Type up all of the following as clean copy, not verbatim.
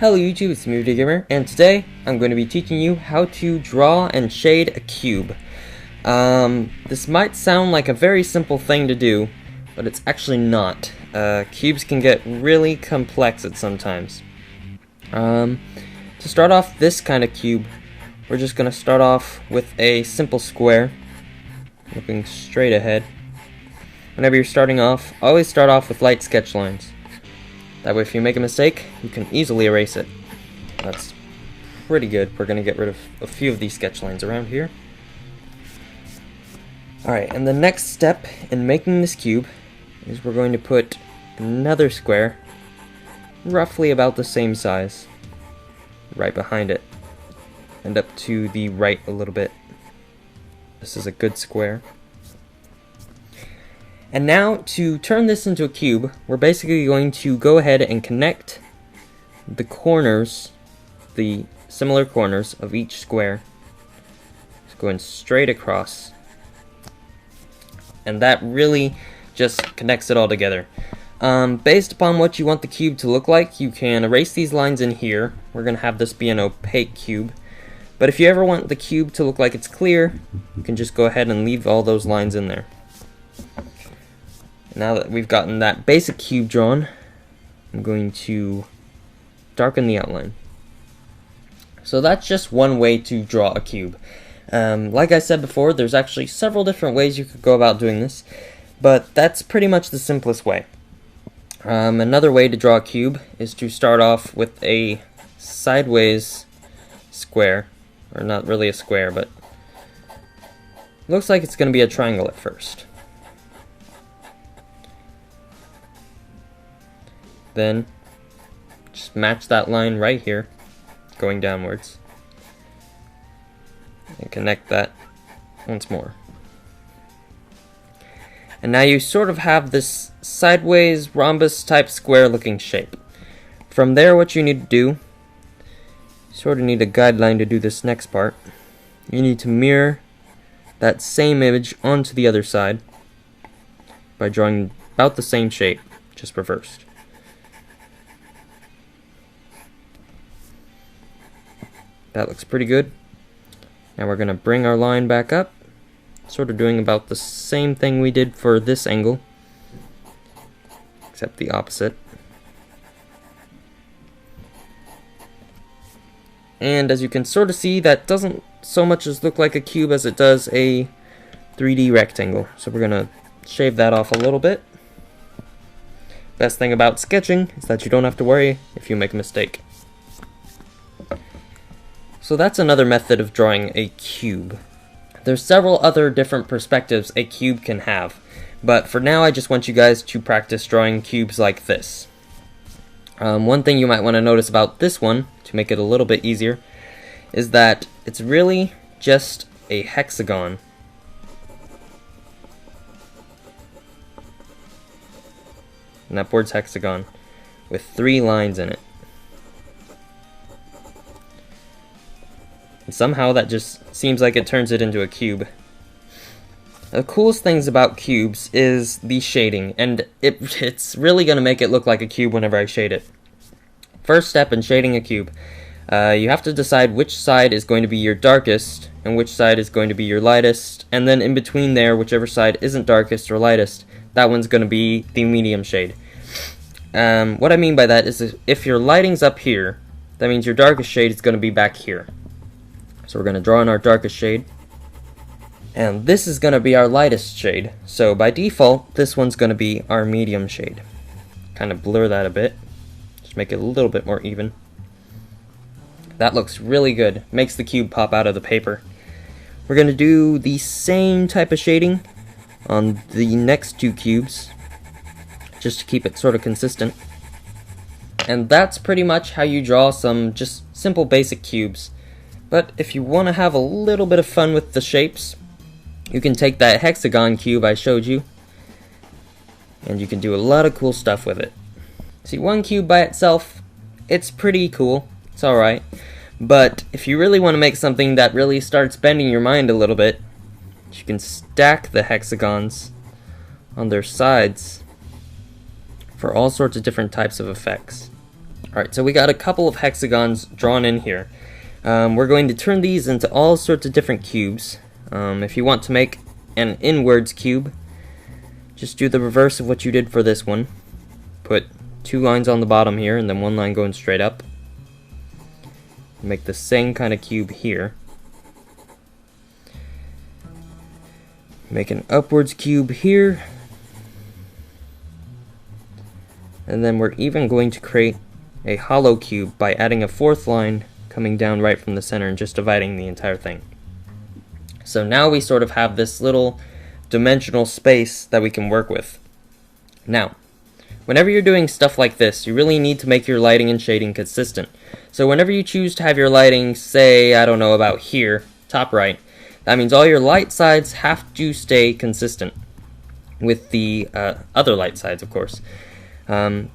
Hello YouTube, it's me, Gamer, and today I'm going to be teaching you how to draw and shade a cube. This might sound like a very simple thing to do, but it's actually not. Cubes can get really complex at sometimes. To start off this kind of cube, we're just going to start off with a simple square, looking straight ahead. Whenever you're starting off, always start off with light sketch lines. That way if you make a mistake, you can easily erase it. That's pretty good. We're going to get rid of a few of these sketch lines around here. Alright, and the next step in making this cube is we're going to put another square, roughly about the same size, right behind it, and up to the right a little bit. This is a good square. And now, to turn this into a cube, we're basically going to go ahead and connect the corners, the similar corners of each square. Just going straight across. And that really just connects it all together. Based upon what you want the cube to look like, you can erase these lines in here. We're going to have this be an opaque cube. But if you ever want the cube to look like it's clear, you can just go ahead and leave all those lines in there. Now that we've gotten that basic cube drawn, I'm going to darken the outline. So that's just one way to draw a cube. Like I said before, there's actually several different ways you could go about doing this, but that's pretty much the simplest way. Another way to draw a cube is to start off with a sideways square, or not really a square, but looks like it's going to be a triangle at first. Then just match that line right here, going downwards, and connect that once more. And now you sort of have this sideways rhombus type square looking shape. From there, what you need to do, you sort of need a guideline to do this next part. You need to mirror that same image onto the other side by drawing about the same shape, just reversed. That looks pretty good. Now we're going to bring our line back up, sort of doing about the same thing we did for this angle, except the opposite. And as you can sort of see, that doesn't so much as look like a cube as it does a 3D rectangle. So we're going to shave that off a little bit. Best thing about sketching is that you don't have to worry if you make a mistake. So that's another method of drawing a cube. There's several other different perspectives a cube can have, but for now I just want you guys to practice drawing cubes like this. One thing you might want to notice about this one, to make it a little bit easier, is that it's really just a hexagon. An upwards hexagon with 3 lines in it. And somehow that just seems like it turns it into a cube. The coolest things about cubes is the shading, and it's really going to make it look like a cube whenever I shade it. First step in shading a cube, you have to decide which side is going to be your darkest and which side is going to be your lightest, and then in between there, whichever side isn't darkest or lightest, that one's going to be the medium shade. What I mean by that is if your lighting's up here, that means your darkest shade is going to be back here. So we're going to draw in our darkest shade, and this is going to be our lightest shade. So by default, this one's going to be our medium shade. Kind of blur that a bit, just make it a little bit more even. That looks really good, makes the cube pop out of the paper. We're going to do the same type of shading on the next 2 cubes, just to keep it sort of consistent. And that's pretty much how you draw some just simple basic cubes. But if you want to have a little bit of fun with the shapes, you can take that hexagon cube I showed you, and you can do a lot of cool stuff with it. See, one cube by itself, it's pretty cool, it's alright, but if you really want to make something that really starts bending your mind a little bit, you can stack the hexagons on their sides for all sorts of different types of effects. Alright, so we got a couple of hexagons drawn in here. We're going to turn these into all sorts of different cubes. If you want to make an inwards cube, just do the reverse of what you did for this one. Put 2 lines on the bottom here, and then 1 line going straight up. Make the same kind of cube here. Make an upwards cube here. And then we're even going to create a hollow cube by adding a 4th line coming down right from the center and just dividing the entire thing. So now we sort of have this little dimensional space that we can work with. Now, whenever you're doing stuff like this, you really need to make your lighting and shading consistent. So whenever you choose to have your lighting, say, I don't know, about here, top right, that means all your light sides have to stay consistent with the other light sides, of course.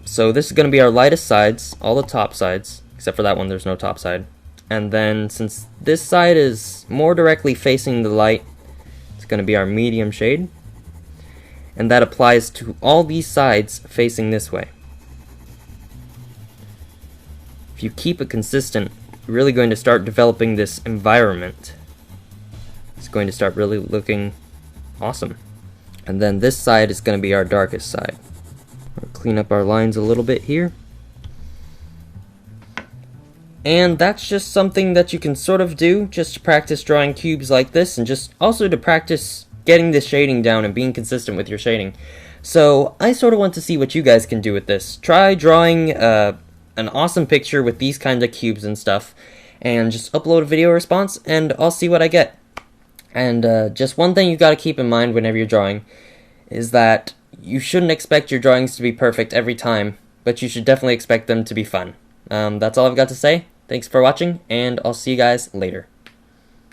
So this is going to be our lightest sides, all the top sides, except for that one, there's no top side. And then since this side is more directly facing the light, it's going to be our medium shade. And that applies to all these sides facing this way. If you keep it consistent, you're really going to start developing this environment. It's going to start really looking awesome. And then this side is going to be our darkest side. We'll clean up our lines a little bit here. And that's just something that you can sort of do just to practice drawing cubes like this, and just also to practice getting the shading down and being consistent with your shading. So I sort of want to see what you guys can do with this. Try drawing an awesome picture with these kinds of cubes and stuff, and just upload a video response, and I'll see what I get. And just one thing you've got to keep in mind whenever you're drawing is that you shouldn't expect your drawings to be perfect every time, but you should definitely expect them to be fun. That's all I've got to say. Thanks for watching, and I'll see you guys later.